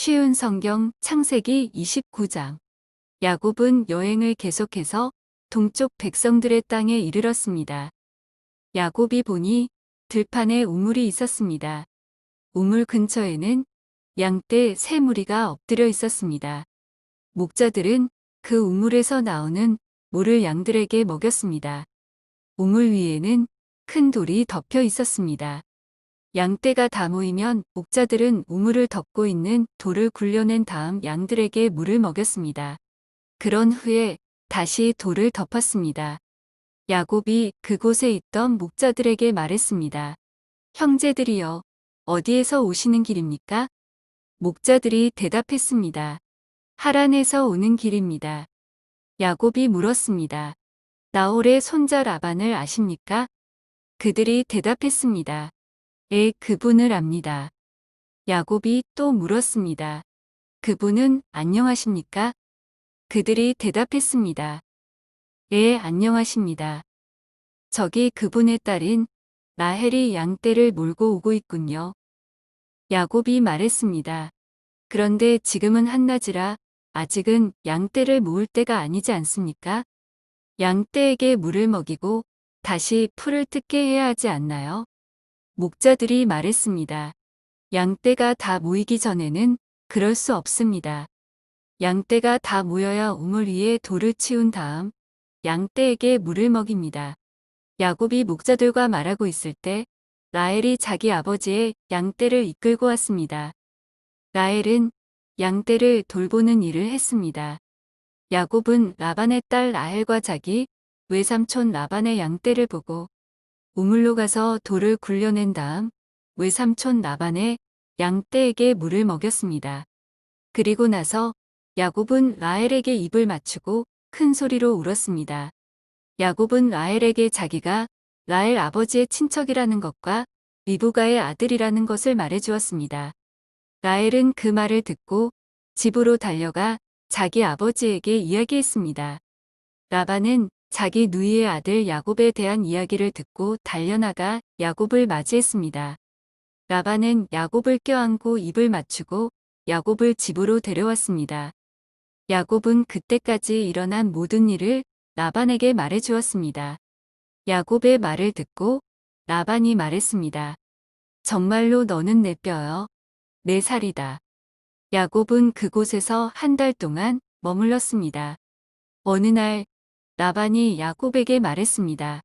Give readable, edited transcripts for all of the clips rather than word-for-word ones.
쉬운 성경 창세기 29장. 야곱은 여행을 계속해서 동쪽 백성들의 땅에 이르렀습니다. 야곱이 보니 들판에 우물이 있었습니다. 우물 근처에는 양떼 세 무리가 엎드려 있었습니다. 목자들은 그 우물에서 나오는 물을 양들에게 먹였습니다. 우물 위에는 큰 돌이 덮여 있었습니다. 양떼가 다 모이면 목자들은 우물을 덮고 있는 돌을 굴려낸 다음 양들에게 물을 먹였습니다. 그런 후에 다시 돌을 덮었습니다. 야곱이 그곳에 있던 목자들에게 말했습니다. 형제들이여, 어디에서 오시는 길입니까? 목자들이 대답했습니다. 하란에서 오는 길입니다. 야곱이 물었습니다. 나홀의 손자 라반을 아십니까? 그들이 대답했습니다. 예, 그분을 압니다. 야곱이 또 물었습니다. 그분은 안녕하십니까? 그들이 대답했습니다. 예, 안녕하십니다. 저기 그분의 딸인 라헬이 양떼를 몰고 오고 있군요. 야곱이 말했습니다. 그런데 지금은 한낮이라 아직은 양떼를 모을 때가 아니지 않습니까? 양떼에게 물을 먹이고 다시 풀을 뜯게 해야 하지 않나요? 목자들이 말했습니다. 양떼가 다 모이기 전에는 그럴 수 없습니다. 양떼가 다 모여야 우물 위에 돌을 치운 다음 양떼에게 물을 먹입니다. 야곱이 목자들과 말하고 있을 때 라헬이 자기 아버지의 양떼를 이끌고 왔습니다. 라헬은 양떼를 돌보는 일을 했습니다. 야곱은 라반의 딸 라헬과 자기 외삼촌 라반의 양떼를 보고 우물로 가서 돌을 굴려낸 다음 외삼촌 라반의 양떼에게 물을 먹였습니다. 그리고 나서 야곱은 라헬에게 입을 맞추고 큰 소리로 울었습니다. 야곱은 라헬에게 자기가 라헬 아버지의 친척이라는 것과 리브가의 아들이라는 것을 말해주었습니다. 라헬은 그 말을 듣고 집으로 달려가 자기 아버지에게 이야기했습니다. 라반은 자기 누이의 아들 야곱에 대한 이야기를 듣고 달려나가 야곱을 맞이했습니다. 라반은 야곱을 껴안고 입을 맞추고 야곱을 집으로 데려왔습니다. 야곱은 그때까지 일어난 모든 일을 라반에게 말해주었습니다. 야곱의 말을 듣고 라반이 말했습니다. 정말로 너는 내 뼈요, 내 살이다. 야곱은 그곳에서 한 달 동안 머물렀습니다. 어느 날 라반이 야곱에게 말했습니다.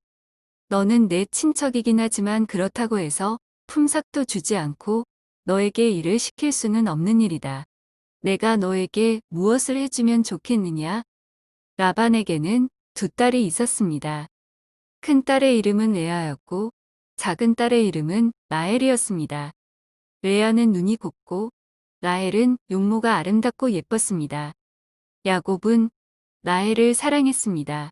너는 내 친척이긴 하지만 그렇다고 해서 품삯도 주지 않고 너에게 일을 시킬 수는 없는 일이다. 내가 너에게 무엇을 해주면 좋겠느냐? 라반에게는 두 딸이 있었습니다. 큰 딸의 이름은 레아였고 작은 딸의 이름은 라헬이었습니다. 레아는 눈이 곱고 라헬은 용모가 아름답고 예뻤습니다. 야곱은 라헬을 사랑했습니다.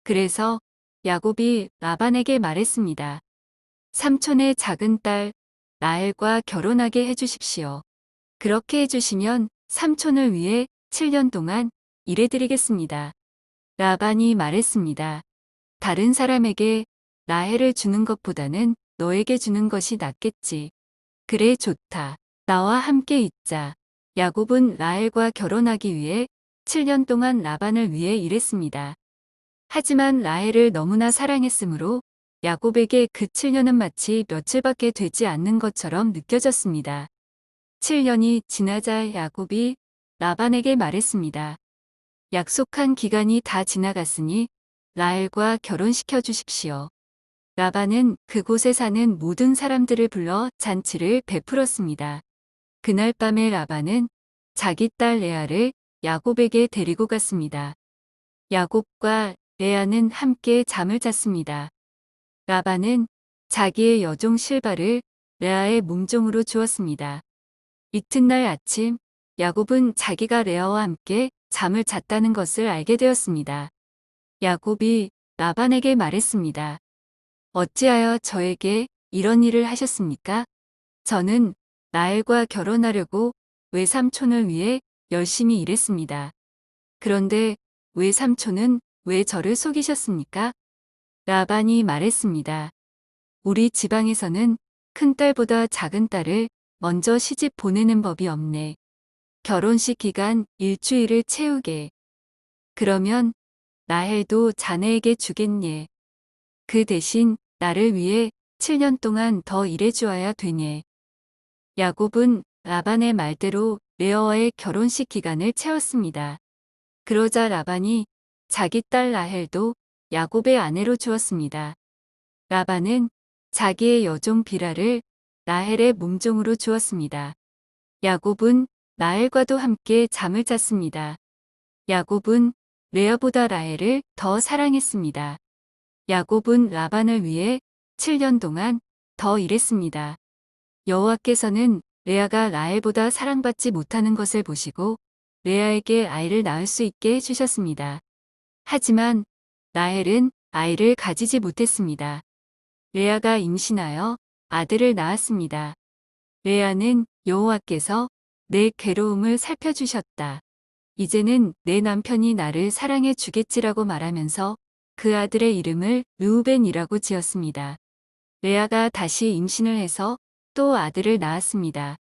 그래서 야곱이 라반에게 말했습니다. 삼촌의 작은 딸 라헬과 결혼하게 해주십시오. 그렇게 해주시면 삼촌을 위해 7년 동안 일해드리겠습니다. 라반이 말했습니다. 다른 사람에게 라헬을 주는 것보다는 너에게 주는 것이 낫겠지. 그래, 좋다. 나와 함께 있자. 야곱은 라헬과 결혼하기 위해 7년 동안 라반을 위해 일했습니다. 하지만 라헬을 너무나 사랑했으므로 야곱에게 그 7년은 마치 며칠밖에 되지 않는 것처럼 느껴졌습니다. 7년이 지나자 야곱이 라반에게 말했습니다. 약속한 기간이 다 지나갔으니 라헬과 결혼시켜 주십시오. 라반은 그곳에 사는 모든 사람들을 불러 잔치를 베풀었습니다. 그날 밤에 라반은 자기 딸 레아를 야곱에게 데리고 갔습니다. 야곱과 레아는 함께 잠을 잤습니다. 라반은 자기의 여종 실바를 레아의 몸종으로 주었습니다. 이튿날 아침 야곱은 자기가 레아와 함께 잠을 잤다는 것을 알게 되었습니다. 야곱이 라반에게 말했습니다. 어찌하여 저에게 이런 일을 하셨습니까? 저는 라헬과 결혼하려고 외삼촌을 위해 열심히 일했습니다. 그런데 외삼촌은 왜 저를 속이셨습니까? 라반이 말했습니다. 우리 지방에서는 큰 딸보다 작은 딸을 먼저 시집 보내는 법이 없네. 결혼식 기간 일주일을 채우게. 그러면 라헬도 자네에게 주겠네. 그 대신 나를 위해 7년 동안 더 일해 주어야 되네. 야곱은 라반의 말대로 레아와의 결혼식 기간을 채웠습니다. 그러자 라반이 자기 딸 라헬도 야곱의 아내로 주었습니다. 라반은 자기의 여종 비라를 라헬의 몸종으로 주었습니다. 야곱은 라헬과도 함께 잠을 잤습니다. 야곱은 레아보다 라헬을 더 사랑했습니다. 야곱은 라반을 위해 7년 동안 더 일했습니다. 여호와께서는 레아가 라헬보다 사랑받지 못하는 것을 보시고 레아에게 아이를 낳을 수 있게 해주셨습니다. 하지만 라헬은 아이를 가지지 못했습니다. 레아가 임신하여 아들을 낳았습니다. 레아는 여호와께서 내 괴로움을 살펴주셨다. 이제는 내 남편이 나를 사랑해 주겠지라고 말하면서 그 아들의 이름을 르우벤이라고 지었습니다. 레아가 다시 임신을 해서 또 아들을 낳았습니다.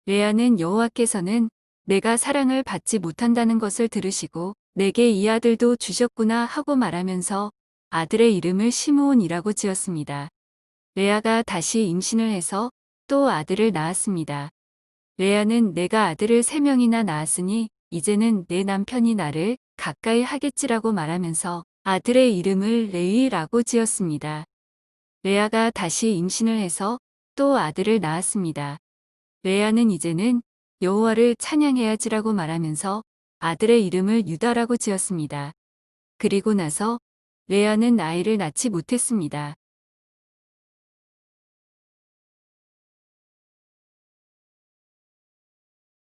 레아는 여호와께서는 내가 사랑을 받지 못한다는 것을 들으시고 내게 이 아들도 주셨구나 하고 말하면서 아들의 이름을 시므온이라고 지었습니다. 레아가 다시 임신을 해서 또 아들을 낳았습니다. 레아는 내가 아들을 3명이나 낳았으니 이제는 내 남편이 나를 가까이 하겠지라고 말하면서 아들의 이름을 레위라고 지었습니다. 레아가 다시 임신을 해서 또 아들을 낳았습니다. 레아는 이제는 여호와를 찬양해야지라고 말하면서 아들의 이름을 유다라고 지었습니다. 그리고 나서 레아는 아이를 낳지 못했습니다.